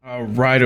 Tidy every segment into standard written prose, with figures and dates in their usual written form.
Alright,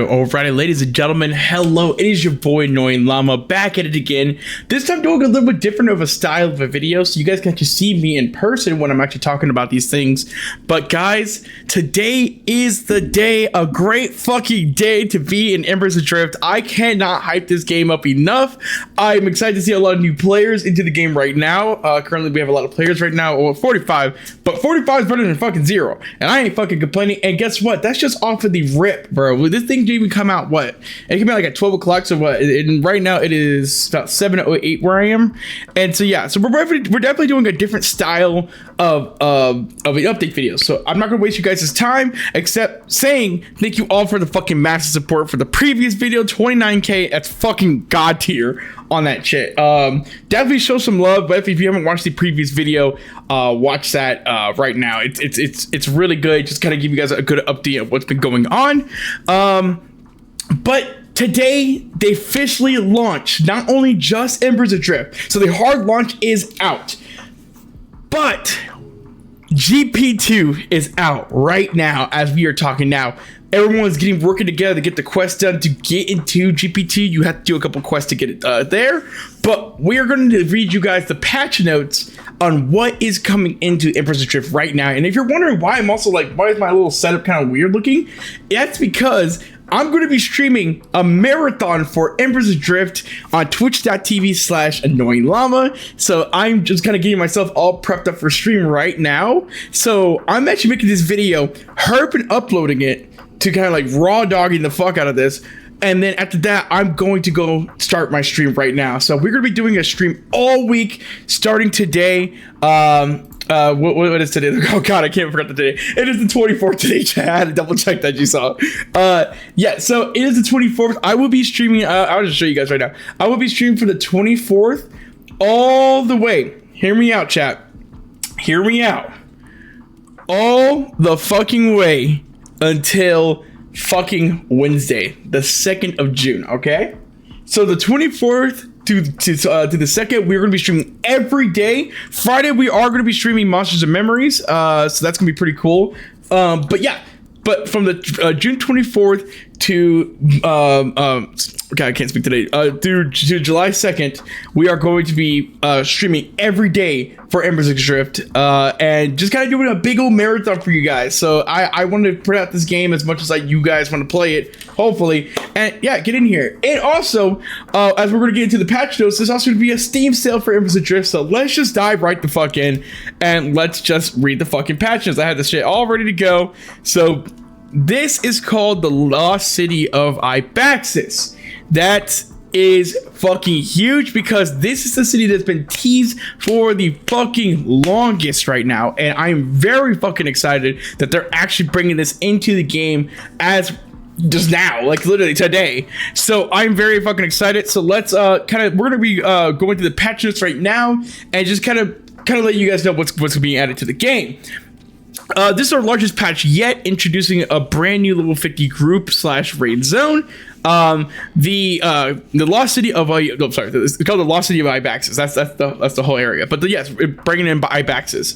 ladies and gentlemen, hello, it is your boy AnnoyingLlama back at it again. This time doing a little bit different of a style of a video, so you guys can actually see me in person when I'm actually talking about these things. But guys, today is the day, a great fucking day to be in Embers Adrift. I cannot hype this game up enough. I'm excited to see a lot of new players into the game right now. Currently we have a lot of players right now, well 45, but 45 is better than fucking 0. And I ain't fucking complaining, and guess what? That's just off of the rip, bro. This thing didn't even come out, what? It came out like at 12 o'clock, so what? And right now it is about 7:08 where I am. And so yeah, so we're definitely doing a different style of an update video. So I'm not gonna waste you guys' time, except saying thank you all for the fucking massive support for the previous video. 29K, that's fucking god tier on that shit. Definitely show some love, but if you haven't watched the previous video, watch that right now. It's really good. Just kind of give you guys a good update of what's been going on. But today they officially launched not only just Embers Adrift, so the hard launch is out, but GP2 is out right now as we are talking now. Everyone's working together to get the quest done. To get into GP2, you have to do a couple quests to get it there. But we are going to read you guys the patch notes on what is coming into Embers Adrift right now. And if you're wondering why I'm also like, why is my little setup kind of weird looking? That's because I'm going to be streaming a marathon for Embers Adrift on twitch.tv/AnnoyingLlama. So I'm just kind of getting myself all prepped up for stream right now. So I'm actually making this video, and uploading it to kind of like raw dogging the fuck out of this. And then after that, I'm going to go start my stream right now. So we're going to be doing a stream all week starting today. What is today? Oh god, I can't forget the day. It is the 24th today. I had to double check that you saw. Yeah, so it is the 24th. I will be streaming. I'll just show you guys right now. I will be streaming for the 24th all the way. Hear me out, chat. Hear me out. All the fucking way until fucking Wednesday, the 2nd of June. Okay, so the 24th to the 2nd, we're going to be streaming every day. Friday, we are going to be streaming Monsters and Memories, so that's going to be pretty cool. But yeah, but from the June 24th to God, I can't speak today. Through to July 2nd, we are going to be streaming every day for Embers Adrift, and just kind of doing a big old marathon for you guys. So I want to put out this game as much as you guys want to play it, hopefully. And yeah, get in here. And also, as we're going to get into the patch notes, there's also going to be a Steam sale for Embers Adrift. So let's just dive right the fuck in and let's just read the fucking patch notes. I had this shit all ready to go. So this is called the Lost City of Ibaxis. That is fucking huge because this is the city that's been teased for the fucking longest right now, and I'm very fucking excited that they're actually bringing this into the game as just now, like literally today. So I'm very fucking excited. So let's we're gonna be going through the patch notes right now and just kind of let you guys know what's being added to the game. This is our largest patch yet, introducing a brand new level 50 group / raid zone. The Lost City of it's called the Lost City of Ibaxis. That's the whole area. But yes, bringing in Ibaxis.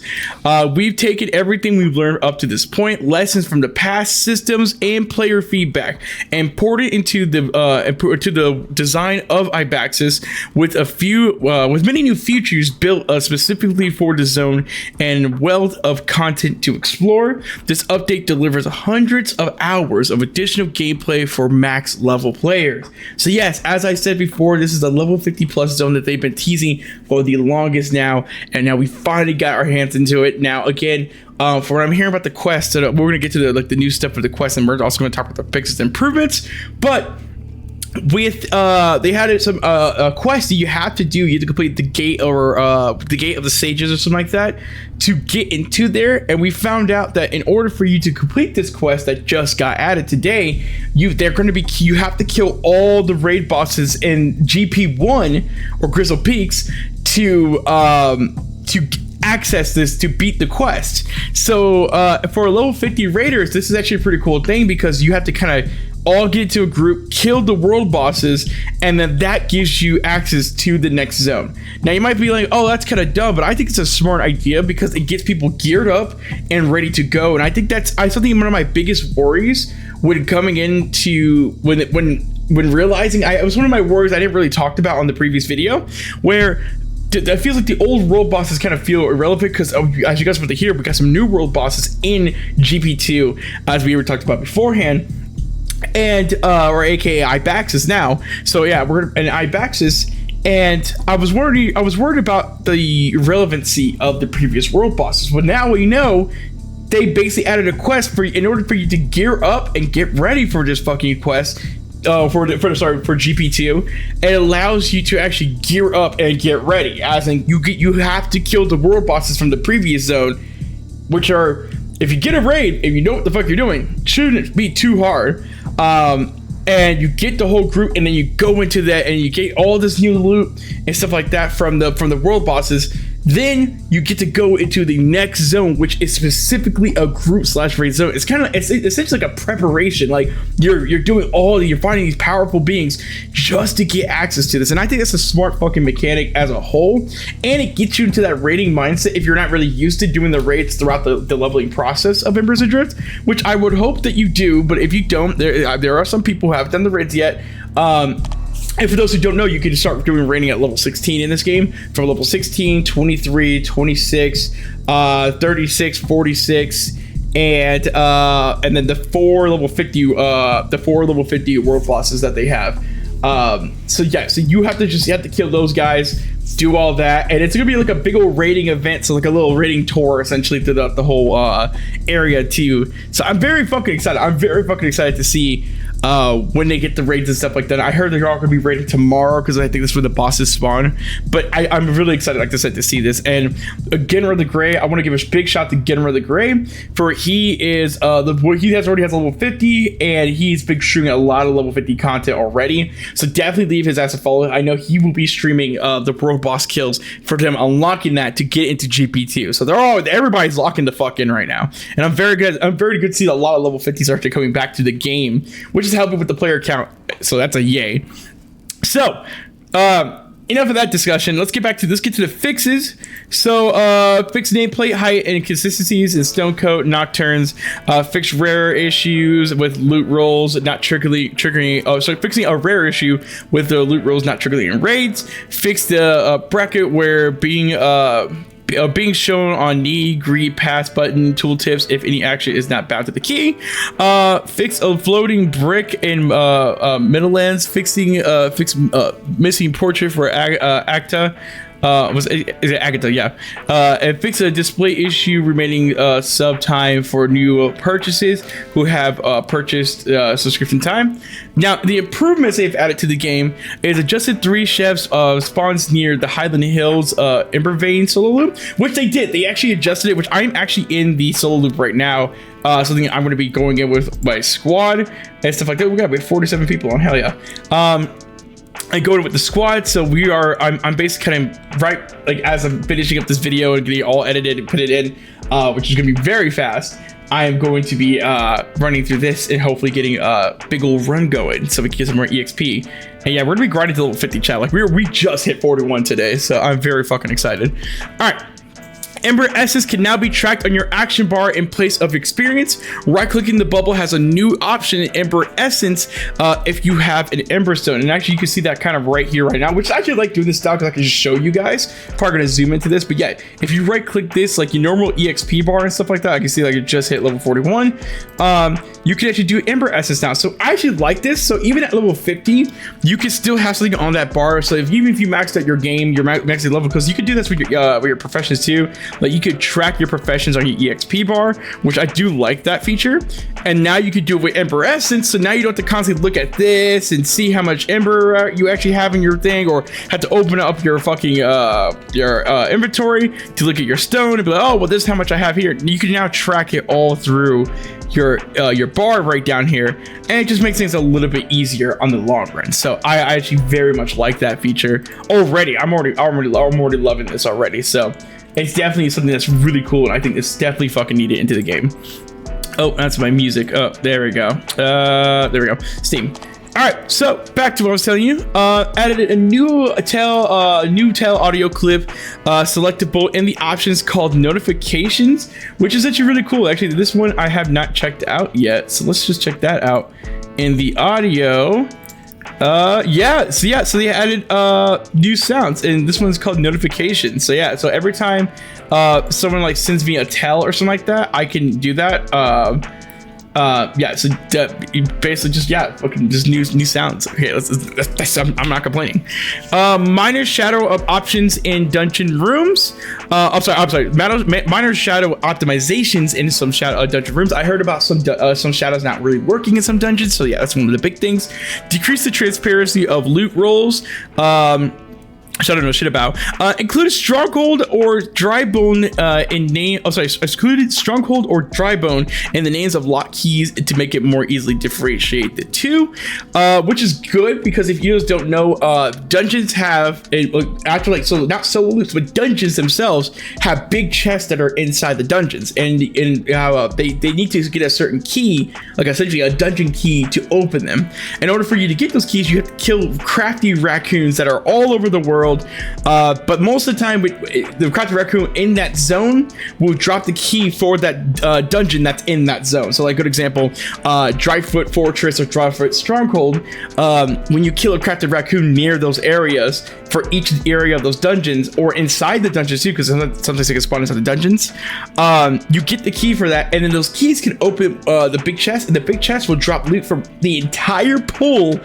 We've taken everything we've learned up to this point, lessons from the past systems and player feedback, and poured it into the design of Ibaxis with with many new features built specifically for the zone and wealth of content to explore. This update delivers hundreds of hours of additional gameplay for max level players. So yes, as I said before, this is a level 50 plus zone that they've been teasing for the longest now, and now we finally got our hands into it. Now again, for what I'm hearing about the quest, we're gonna get to the new stuff for the quest, and we're also gonna talk about the fixes and improvements. But with they had some a quest that you have to do. You have to complete the gate, or the gate of the sages or something like that, to get into there. And we found out that in order for you to complete this quest that just got added today, you have to kill all the raid bosses in GP1 or Grizzle Peaks to access this, to beat the quest. So for level 50 raiders, this is actually a pretty cool thing because you have to kind of all get into a group, kill the world bosses, and then that gives you access to the next zone. Now you might be like, oh, that's kind of dumb, but I think it's a smart idea because it gets people geared up and ready to go. And I think that's something, one of my biggest worries when coming into when realizing, it was one of my worries I didn't really talk about on the previous video, where it feels like the old world bosses kind of feel irrelevant because, as you guys want to hear, we got some new world bosses in GP2, as we were talked about beforehand, and or aka Ibaxis now. So yeah, we're in Ibaxis, and I was worried about the relevancy of the previous world bosses. But now we know they basically added a quest in order for you to gear up and get ready for this fucking quest. For GP2, it allows you to actually gear up and get ready. As in, you have to kill the world bosses from the previous zone, which are, if you get a raid, if you know what the fuck you're doing, shouldn't be too hard. And you get the whole group, and then you go into that, and you get all this new loot and stuff like that from the world bosses. Then you get to go into the next zone, which is specifically a group / raid zone. It's essentially like a preparation. Like you're finding these powerful beings just to get access to this. And I think that's a smart fucking mechanic as a whole. And it gets you into that raiding mindset if you're not really used to doing the raids throughout the leveling process of Embers Adrift, which I would hope that you do. But if you don't, there are some people who haven't done the raids yet. And for those who don't know, you can start doing raiding at level 16 in this game. From level 16, 23, 26, 36, 46, and then the four level 50 world bosses that they have. So you have to kill those guys, do all that, and it's gonna be like a big old raiding event, so like a little raiding tour essentially through the whole area too. So I'm very fucking excited. I'm very fucking excited to see when they get the raids and stuff like that. I heard they're all gonna be raided tomorrow because I think that's where the bosses spawn. But I'm really excited, like I said, to see this. And Genra the Grey, I want to give a big shout to Genra the Grey, for he already has level 50, and he's been streaming a lot of level 50 content already. So definitely leave his ass a follow. I know he will be streaming the world boss kills for them, unlocking that to get into GP2. So everybody's locking the fuck in right now, and I'm very good to see a lot of level 50s actually coming back to the game, which is helping with the player count. So that's a yay. So enough of that discussion. Let's get to the fixes. So fix nameplate height and inconsistencies in Stonecoat Nocturnes. Fix rare issues with loot rolls not triggering. Fixing a rare issue with the loot rolls not triggering in raids. Fix the bracket where being shown on knee, greed, pass button, tooltips if any action is not bound to the key. Fix a floating brick in Middlelands. Fix missing portrait for Acta. Is it Agatha? Yeah. And fix a display issue remaining sub time for new purchases who have purchased subscription time. Now, the improvements they've added to the game is adjusted 3 chefs spawns near the Highland Hills Ember Vein solo loop, which they did. They actually adjusted it, which I'm actually in the solo loop right now. Something I'm going to be going in with my squad and stuff like that. We got 47 people on, hell yeah. I go with the squad, so I'm basically kind of right, like, as I'm finishing up this video and getting it all edited and put it in, which is gonna be very fast. I am going to be running through this and hopefully getting a big old run going so we can get some more EXP. And yeah, we're gonna be grinding to level 50, chat. Like we just hit 41 today, so I'm very fucking excited. All right. Ember Essence can now be tracked on your action bar in place of experience. Right-clicking the bubble has a new option in Ember Essence if you have an Ember Stone. And actually, you can see that kind of right here, right now, which I actually like doing this style because I can just show you guys. Probably gonna zoom into this, but yeah, if you right-click this, like your normal EXP bar and stuff like that, I can see like it just hit level 41. You can actually do Ember Essence now. So I actually like this. So even at level 50, you can still have something on that bar. So even if you maxed out your game, your maxing level, because you could do this with your professions too. Like you could track your professions on your EXP bar, which I do like that feature. And now you could do it with Ember Essence. So now you don't have to constantly look at this and see how much Ember you actually have in your thing, or have to open up your fucking inventory to look at your stone and be like, oh, well, this is how much I have here. And you can now track it all through your bar right down here, and it just makes things a little bit easier on the long run. So I actually very much like that feature already. I'm already loving this already. So it's definitely something that's really cool, and I think it's definitely fucking needed into the game. Oh, that's my music. Oh, there we go. There we go. Steam. All right, so back to what I was telling you. Added a new tail audio clip, selectable in the options called notifications, which is actually really cool. Actually, this one I have not checked out yet, so let's just check that out. In the audio, so they added new sounds, and this one's called notifications. So yeah, so every time someone like sends me a tell or something like that, I can do that. So basically just new sounds. Okay, I'm not complaining. Minor shadow of options in dungeon rooms. I'm sorry. Minor shadow optimizations in some dungeon rooms. I heard about some shadows not really working in some dungeons. So yeah, that's one of the big things. Decrease the transparency of loot rolls. I don't know shit about. Included stronghold or dry bone in name. Oh, sorry. Excluded stronghold or dry bone in the names of lock keys to make it more easily differentiate the two, which is good because if you just don't know, dungeons have actually so not solo loops, but dungeons themselves have big chests that are inside the dungeons, and they need to get a certain key, like essentially a dungeon key, to open them. In order for you to get those keys, you have to kill crafty raccoons that are all over the world. But most of the time, the crafty raccoon in that zone will drop the key for that dungeon that's in that zone. So, like, good example, Dryfoot Fortress or Dryfoot Stronghold. When you kill a crafty raccoon near those areas, for each area of those dungeons, or inside the dungeons too, because sometimes they can spawn inside the dungeons, you get the key for that, and then those keys can open the big chest, and the big chest will drop loot from the entire pool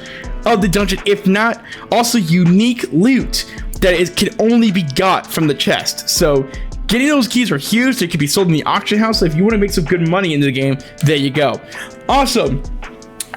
of the dungeon, if not also unique loot that can only be got from the chest. So getting those keys are huge. They can be sold in the auction house. So if you want to make some good money into the game, there you go. Awesome.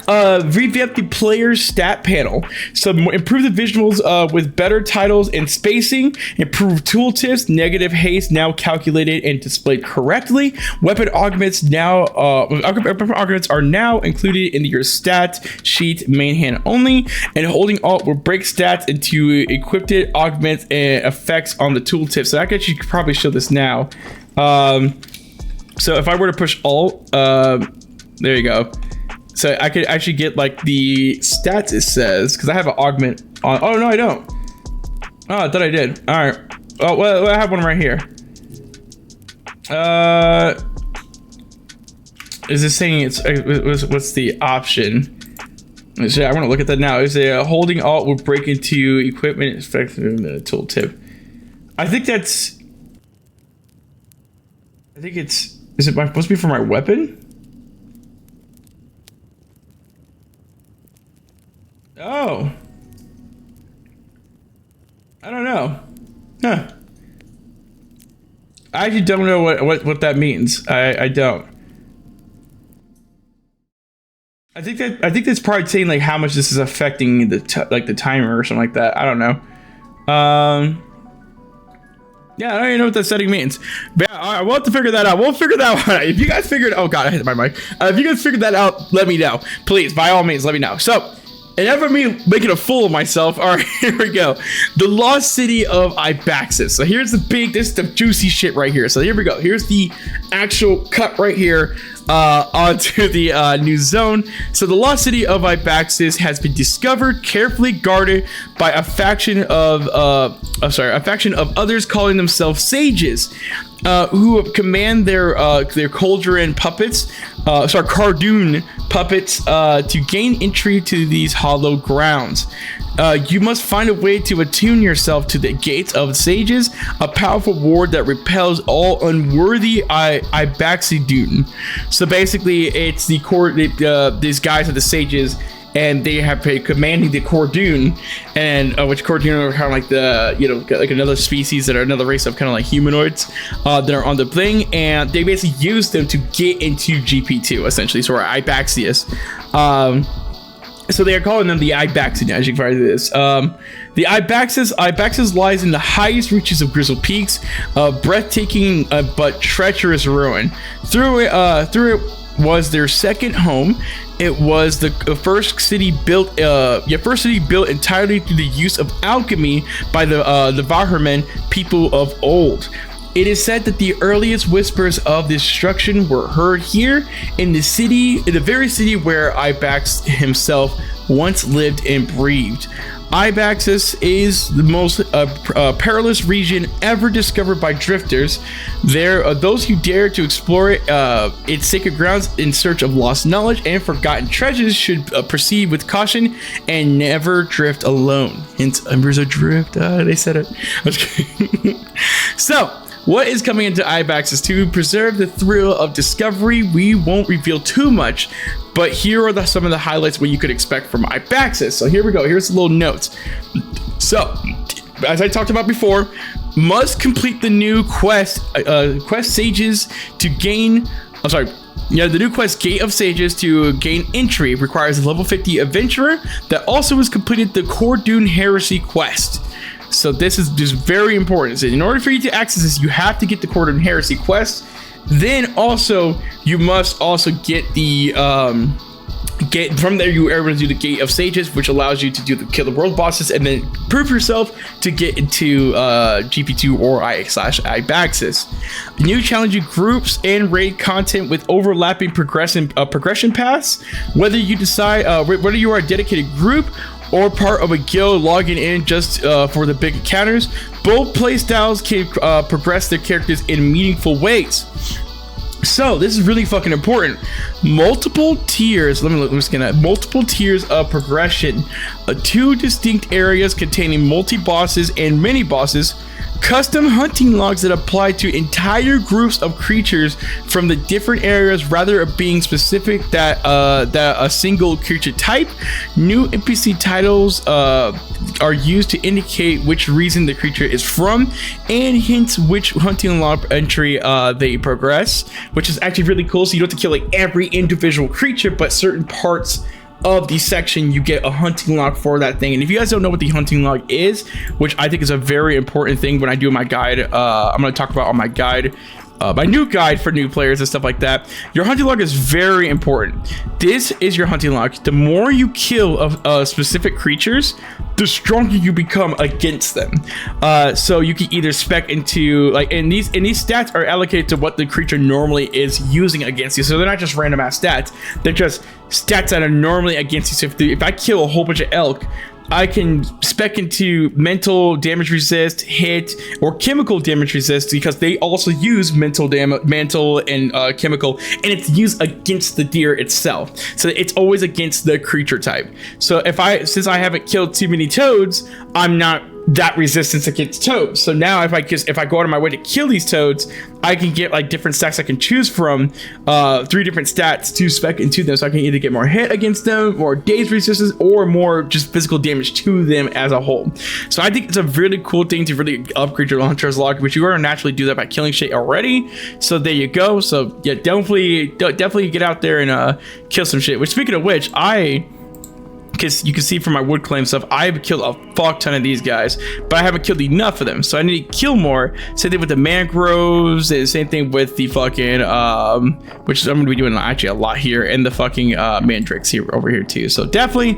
Revamp the player's stat panel. So improve the visuals with better titles and spacing. Improve tooltips. Negative haste now calculated and displayed correctly. Weapon augments are now included in your stat sheet, main hand only. And holding Alt will break stats into equipped augments and effects on the tooltip. So I guess you could probably show this now. So if I were to push Alt, there you go. So I could actually get like the stats it says, because I have an augment on. Oh, no, I don't. Oh, I thought I did. All right. Oh, well, I have one right here. Is this saying what's the option? So I want to look at that now. Is a holding Alt will break into equipment effective in the tooltip. I think it's, is it supposed to be for my weapon? Oh, I don't know. Huh. I actually don't know what that means. I don't. I think that's probably saying like how much this is affecting the timer or something like that. I don't know. Yeah, I don't even know what that setting means. But yeah, all right, we'll have to figure that out. We'll figure that out. If you guys figured, oh god, I hit my mic. If you guys figured that out, let me know. Please, by all means, let me know. So. Enough of me making a fool of myself. All right, here we go. The lost city of Ibaxis. So here's this is the juicy shit right here. So here we go. Here's the actual cut right here onto the new zone. So the lost city of Ibaxis has been discovered, carefully guarded by a faction of others calling themselves sages, who command their cauldron puppets, Cardoon puppets, to gain entry to these hollow grounds. You must find a way to attune yourself to the gates of sages, a powerful ward that repels all unworthy Ibaxidun. So basically, it's these guys are the sages, and they have been commanding the Cardoon, and which Cardoon are kind of like the like another species that are another race of kind of like humanoids that are on the thing, and they basically use them to get into GP2 essentially, so Ibaxius. So they are calling them the Ibaxidun, as you can probably do this. The Ibaxis lies in the highest reaches of Grizzle Peaks, breathtaking but treacherous ruin. Through it was their second home. It was the first city built entirely through the use of alchemy by the Vaherman people of old. It is said that the earliest whispers of destruction were heard here in the city, in the very city where Ibex himself once lived and breathed. Ibaxis is the most perilous region ever discovered by drifters. There are those who dare to explore its sacred grounds in search of lost knowledge and forgotten treasures should proceed with caution and never drift alone. Hence, Embers Adrift. They said it. So, what is coming into Ibaxis? To preserve the thrill of discovery, we won't reveal too much, but here are some of the highlights what you could expect from Ibaxis. So here we go. Here's the little notes. So, as I talked about before, must complete the new quest Sages to gain. The new quest Gate of Sages to gain entry requires a level 50 adventurer that also has completed the Cordune Heresy quest. So this is just very important. So in order for you to access this, you have to get the Cordon Heresy quest. Then also you must also get the from there you are able to do the Gate of Sages, which allows you to do the kill the world bosses and then prove yourself to get into GP2 or Ibaxis. New challenging groups and raid content with overlapping progression paths. Whether you decide whether you are a dedicated group or part of a guild logging in just for the big encounters, both playstyles can progress their characters in meaningful ways. So this is really fucking important. Multiple tiers. Let me scan that. Multiple tiers of progression. 2 distinct areas containing multi-bosses and mini-bosses. Custom hunting logs that apply to entire groups of creatures from the different areas rather than being specific that a single creature type. New NPC titles are used to indicate which region the creature is from and hints which hunting log entry they progress, which is actually really cool. So you don't have to kill like every individual creature, but certain parts of the section you get a hunting log for that thing. And if you guys don't know what the hunting log is, which I think is a very important thing when I do my guide, I'm going to talk about on my guide, my new guide for new players and stuff like that. Your hunting log is very important. This is your hunting log. The more you kill of specific creatures, the stronger you become against them. So you can either spec into like, and these stats are allocated to what the creature normally is using against you. So they're not just random ass stats. They're just stats that are normally against you. So if I kill a whole bunch of elk, I can spec into mental damage resist, hit, or chemical damage resist because they also use mental and chemical, and it's used against the deer itself. So it's always against the creature type. So since I haven't killed too many toads, I'm not that resistance against toads. So now if I go out of my way to kill these toads, I can get like different stats I can choose from, 3 different stats to spec into them. So I can either get more hit against them, more daze resistance, or more just physical damage to them as a whole. So I think it's a really cool thing to really upgrade your hunter's log, which you are naturally do that by killing shit already. So there you go. So yeah, definitely get out there and kill some shit. Which, speaking of which, because you can see from my wood claim stuff, I've killed a fuck ton of these guys, but I haven't killed enough of them, so I need to kill more. Same thing with the mangroves, and same thing with the fucking which I'm gonna be doing actually a lot here, and the fucking mandrakes here over here too. So definitely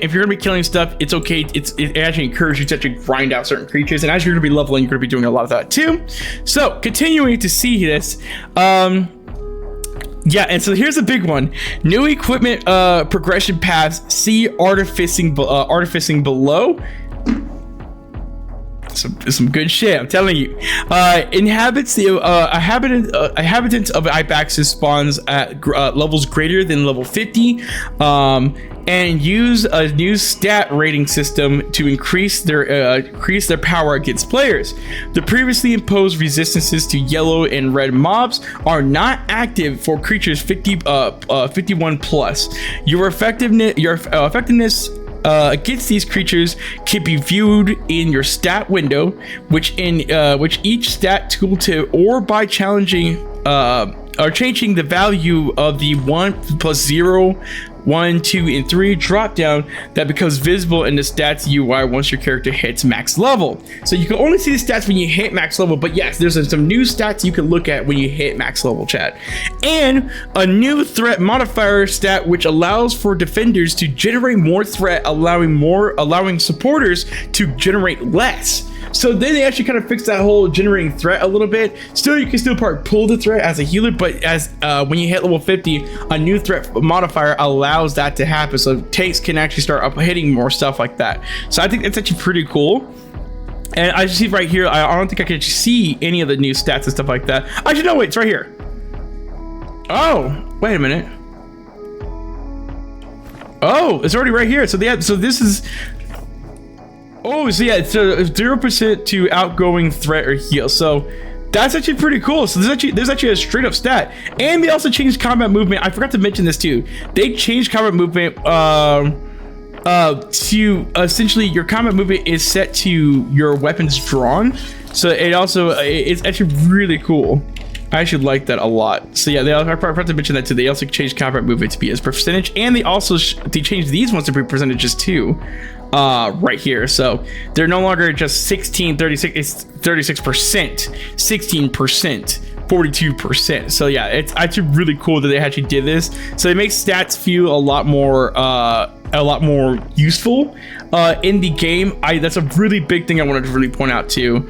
if you're gonna be killing stuff, it's okay. It actually encourages you to actually grind out certain creatures, and as you're gonna be leveling, you're gonna be doing a lot of that too. So continuing to see this, yeah, and so here's a big one. New equipment progression paths. See artificing below. Some good shit, I'm telling you. Inhabitants of Ibaxis spawns at levels greater than level 50, and use a new stat rating system to increase their power against players. The previously imposed resistances to yellow and red mobs are not active for creatures 51 plus. Your effectiveness against these creatures can be viewed in your stat window, which each stat tooltip or by changing the value of the 1 plus 0, 1, 2, and 3 drop down that becomes visible in the stats UI once your character hits max level. So you can only see the stats when you hit max level, but yes, there's some new stats you can look at when you hit max level, chat. And a new threat modifier stat which allows for defenders to generate more threat, allowing supporters to generate less. So then they actually kind of fixed that whole generating threat a little bit. Still, you can still pull the threat as a healer, but as when you hit level 50, a new threat modifier allows that to happen. So tanks can actually start up hitting more stuff like that. So I think it's actually pretty cool. And I see right here, I don't think I can see any of the new stats and stuff like that. Actually, no, wait, it's right here. Oh, wait a minute. Oh, it's already right here. So this is. Oh, so yeah, it's 0% to outgoing threat or heal. So that's actually pretty cool. So there's actually a straight up stat, and they also changed combat movement. I forgot to mention this too. They changed combat movement to essentially your combat movement is set to your weapons drawn. So it's actually really cool. I actually like that a lot. So yeah, I forgot to mention that too. They also changed combat movement to be as percentage, and they also they changed these ones to be percentages too, right here. So they're no longer just 16, 36. It's 36%, 16%, 42%. So yeah, it's actually really cool that they actually did this. So it makes stats feel a lot more useful in the game. That's a really big thing I wanted to really point out too.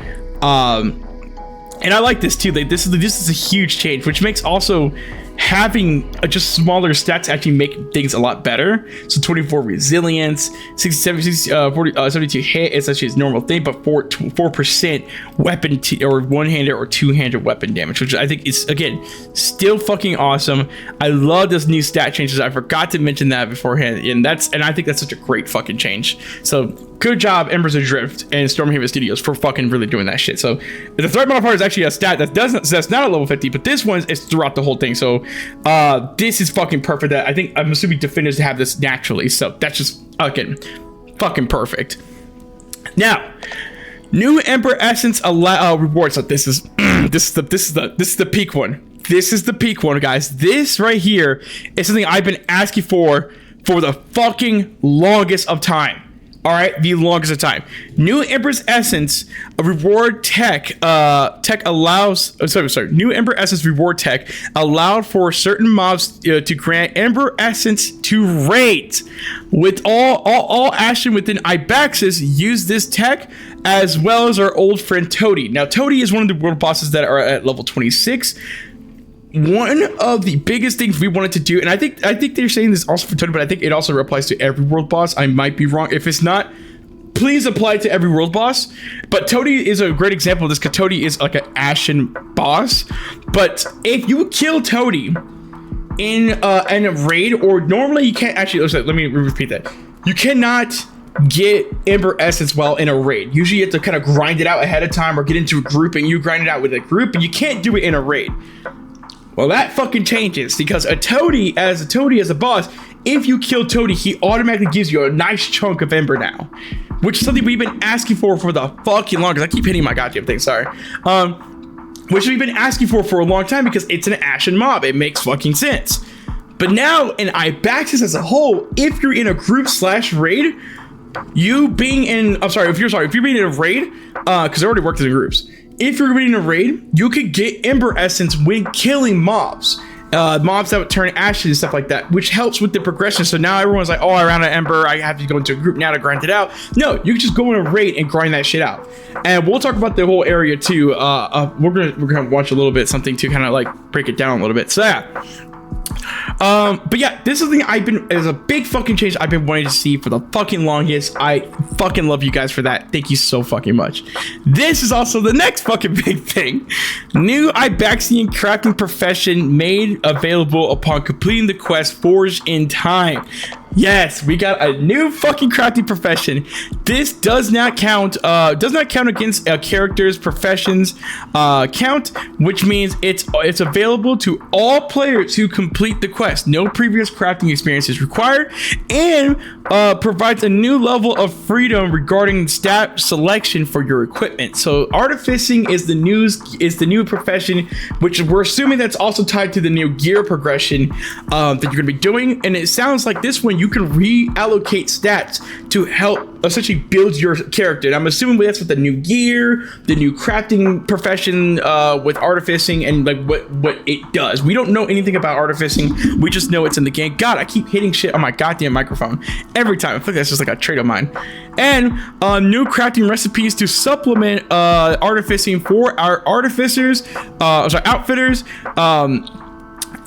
And I like this too. Like this is a huge change, which makes also having just smaller stats actually make things a lot better. So 24 resilience, 72 hit is actually his normal thing, but 4% weapon or one-handed or two-handed weapon damage, which I think is again still fucking awesome. I love this new stat changes. I forgot to mention that beforehand, and I think that's such a great fucking change. So good job, Embers Adrift and Stormhaven Studios for fucking really doing that shit. So the threat modifier is actually a stat that's not at level 50, but this one is throughout the whole thing. So this is fucking perfect. I'm assuming defenders have this naturally. So that's just again fucking perfect. Now, new Ember Essence rewards. So this is the peak one. This is the peak one, guys. This right here is something I've been asking for the fucking longest of time. All right, the longest of time. New Ember's Essence reward tech allows. New Ember Essence reward tech allowed for certain mobs to grant Ember Essence to raids. With all action within Ibaxis use this tech, as well as our old friend Toady. Now, Toady is one of the world bosses that are at level 26. One of the biggest things we wanted to do, and I think they're saying this also for Toady, but I think it also applies to every world boss. I might be wrong. If it's not, please apply it to every world boss. But Toady is a great example of this, because Toady is like an ashen boss. But if you kill Toady in a raid, or normally you can't actually, let me repeat that. You cannot get Ember Essence while in a raid. Usually you have to kind of grind it out ahead of time, or get into a group and you grind it out with a group, and you can't do it in a raid. Well, that fucking changes, because a Toady as a boss, if you kill Toady, he automatically gives you a nice chunk of Ember now, which is something we've been asking for the fucking longest. I keep hitting my goddamn thing, sorry. Which we've been asking for a long time, because it's an ashen mob. It makes fucking sense. But now in Ibaxis as a whole, if you're in a group / raid, if you're being in a raid, because I already worked in groups. If you're in a raid, you could get Ember Essence when killing mobs. Mobs that would turn ashes and stuff like that, which helps with the progression. So now everyone's like, oh, I ran out of Ember, I have to go into a group now to grind it out. No, you can just go in a raid and grind that shit out. And we'll talk about the whole area too. We're gonna watch a little bit, something to kind of like break it down a little bit. So yeah. But yeah, this is something is a big fucking change I've been wanting to see for the fucking longest. I fucking love you guys for that. Thank you so fucking much. This is also the next fucking big thing. New Ibaxian crafting profession made available upon completing the quest Forged in Time. Yes, we got a new fucking crafting profession. This does not count against a character's professions count, which means it's available to all players who complete the quest. No previous crafting experience is required, and provides a new level of freedom regarding stat selection for your equipment. So artificing is the new profession, which we're assuming that's also tied to the new gear progression that you're gonna be doing. And it sounds like this one you you can reallocate stats to help essentially build your character. And I'm assuming that's with the new gear, the new crafting profession with artificing, and like what it does. We don't know anything about artificing. We just know it's in the game. God, I keep hitting shit on my goddamn microphone every time. I feel like that's just like a trait of mine. And new crafting recipes to supplement artificing for our artificers, outfitters,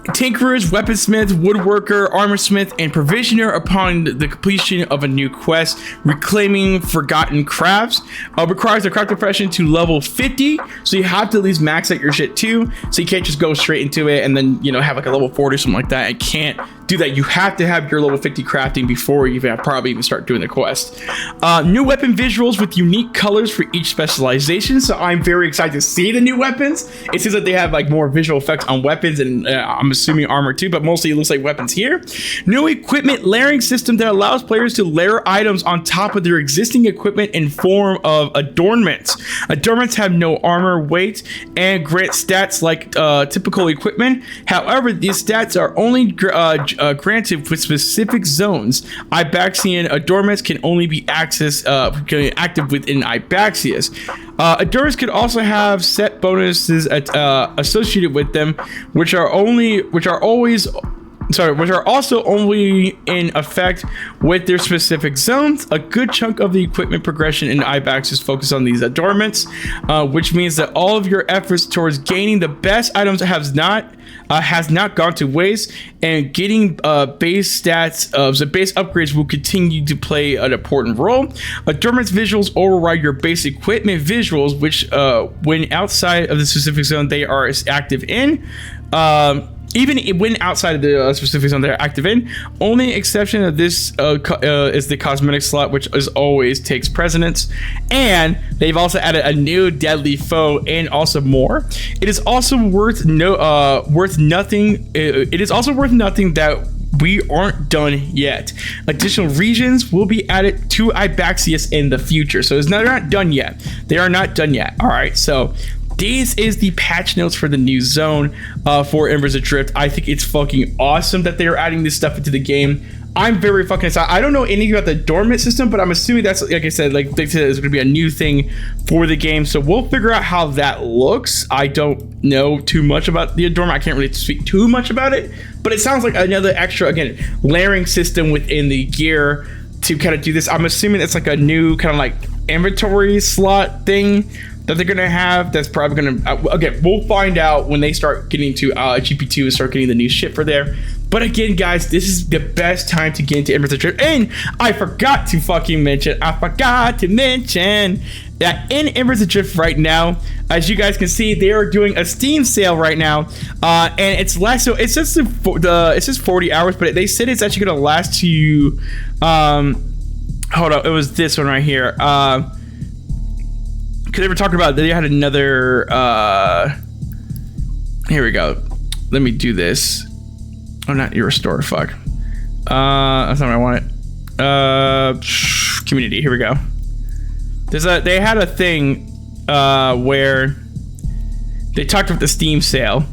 tinkerers, weaponsmith, woodworker, armorsmith, and provisioner upon the completion of a new quest. Reclaiming forgotten crafts requires the craft profession to level 50, so you have to at least max out your shit too, so you can't just go straight into it and then, you know, have like a level 40 or something like that. I can't do that. You have to have your level 50 crafting before you probably even start doing the quest. New weapon visuals with unique colors for each specialization, so I'm very excited to see the new weapons. It seems like they have like more visual effects on weapons, and I'm assuming armor too, but mostly it looks like weapons here. New equipment layering system that allows players to layer items on top of their existing equipment in form of adornments. Adornments have no armor, weight, and grant stats like typical equipment. However, these stats are only granted with specific zones. Ibaxian adornments can only be accessed active within Ibaxius. Adornments could also have set bonuses associated with them, which are also only in effect with their specific zones. A good chunk of the equipment progression in Ibax is focused on these adornments, which means that all of your efforts towards gaining the best items has not gone to waste, and getting base stats the base upgrades will continue to play an important role. Adornments visuals override your base equipment visuals, which when outside of the specific zone they are active in. Even when outside of the specific zone they're active in. Only exception of this is the cosmetic slot, which as always takes precedence. And they've also added a new deadly foe and also more. It is also worth nothing. It is also worth nothing that we aren't done yet. Additional regions will be added to Ibaxius in the future. So they're not done yet. They are not done yet. All right, so this is the patch notes for the new zone for Embers Adrift. I think it's fucking awesome that they are adding this stuff into the game. I'm very fucking excited. I don't know anything about the dormant system, but I'm assuming that's, like I said, like they said, it's going to be a new thing for the game. So we'll figure out how that looks. I don't know too much about the dormant. I can't really speak too much about it, but it sounds like another extra, again, layering system within the gear to kind of do this. I'm assuming it's like a new kind of like inventory slot thing that they're gonna have. That's probably gonna again, we'll find out when they start getting to GP2 and start getting the new shit for there. But again, guys, this is the best time to get into Embers Adrift. And I forgot to mention that in Embers Adrift right now, as you guys can see, they are doing a Steam sale right now, and it's less. So it's just it says 40 hours, but they said it's actually gonna last to you. Hold on, it was this one right here. Because they were talking about, they had another, here we go. Let me do this. Oh, not your restore, fuck. That's not what I wanted. Community, here we go. They had a thing where they talked about the Steam sale.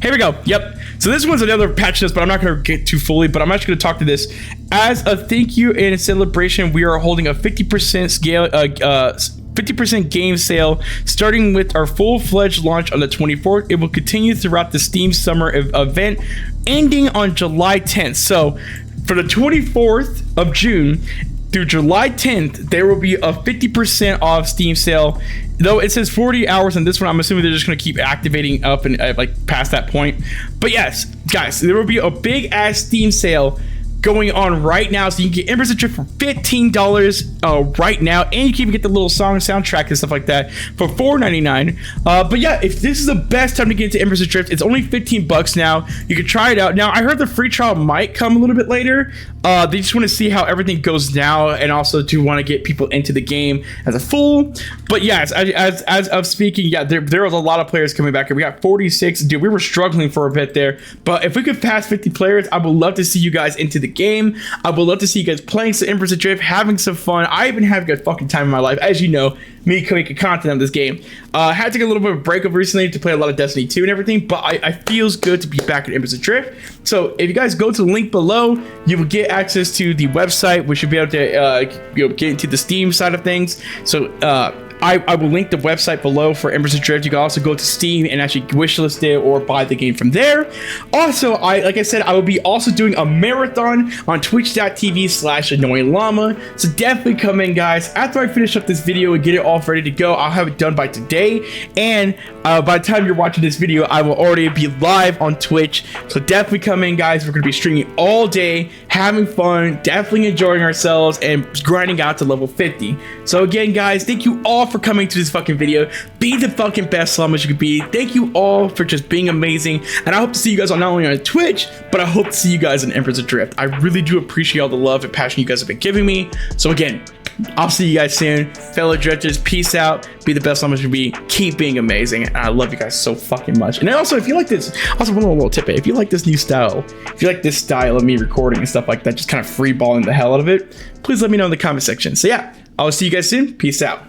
Here we go, yep. So this one's another patch list, but I'm not gonna get too fully, but I'm actually gonna talk to this. As a thank you and a celebration, we are holding a 50% scale, 50% game sale starting with our full-fledged launch on the 24th. It will continue throughout the Steam Summer event ending on July 10th. So for the 24th of June through July 10th, there will be a 50% off Steam sale. Though it says 40 hours on this one, I'm assuming they're just going to keep activating up and like past that point. But yes, guys, there will be a big ass Steam sale going on right now, so you can get Embers Adrift for $15 right now, and you can even get the little song soundtrack and stuff like that for $4.99. But yeah, if this is the best time to get into Embers Adrift, it's only $15 now. You can try it out now. I heard the free trial might come a little bit later. They just want to see how everything goes now, and also to want to get people into the game as a full. But yes, as of speaking, yeah, there was a lot of players coming back, and we got 46. Dude, we were struggling for a bit there, but if we could pass 50 players, I would love to see you guys into the the game. I would love to see you guys playing some Embers Adrift, having some fun. I've been having a fucking time in my life, as you know, me making content on this game. I had to take a little bit of a break up recently to play a lot of Destiny 2 and everything, but I feels good to be back at Embers Adrift. So if you guys go to the link below, you will get access to the website, which should be able to get into the Steam side of things. So I will link the website below for Embers Adrift. You can also go to Steam and actually wishlist it or buy the game from there. Also, like I said, I will be also doing a marathon on twitch.tv/AnnoyingLlama. So definitely come in, guys. After I finish up this video and get it all ready to go, I'll have it done by today. And by the time you're watching this video, I will already be live on Twitch. So definitely come in, guys. We're going to be streaming all day, having fun, definitely enjoying ourselves, and grinding out to level 50. So again, guys, thank you all for coming to this fucking video. Be the fucking best Llamas you could be. Thank you all for just being amazing, and I hope to see you guys on not only on Twitch, but I hope to see you guys in Embers Adrift. I really do appreciate all the love and passion you guys have been giving me. So again, I'll see you guys soon, fellow drifters. Peace out. Be the best Llamas you could be. Keep being amazing, and I love you guys so fucking much. And also, if you like this, also one little tip, if you like this new style, if you like this style of me recording and stuff like that, just kind of free balling the hell out of it, please let me know in the comment section. So yeah, I'll see you guys soon. Peace out.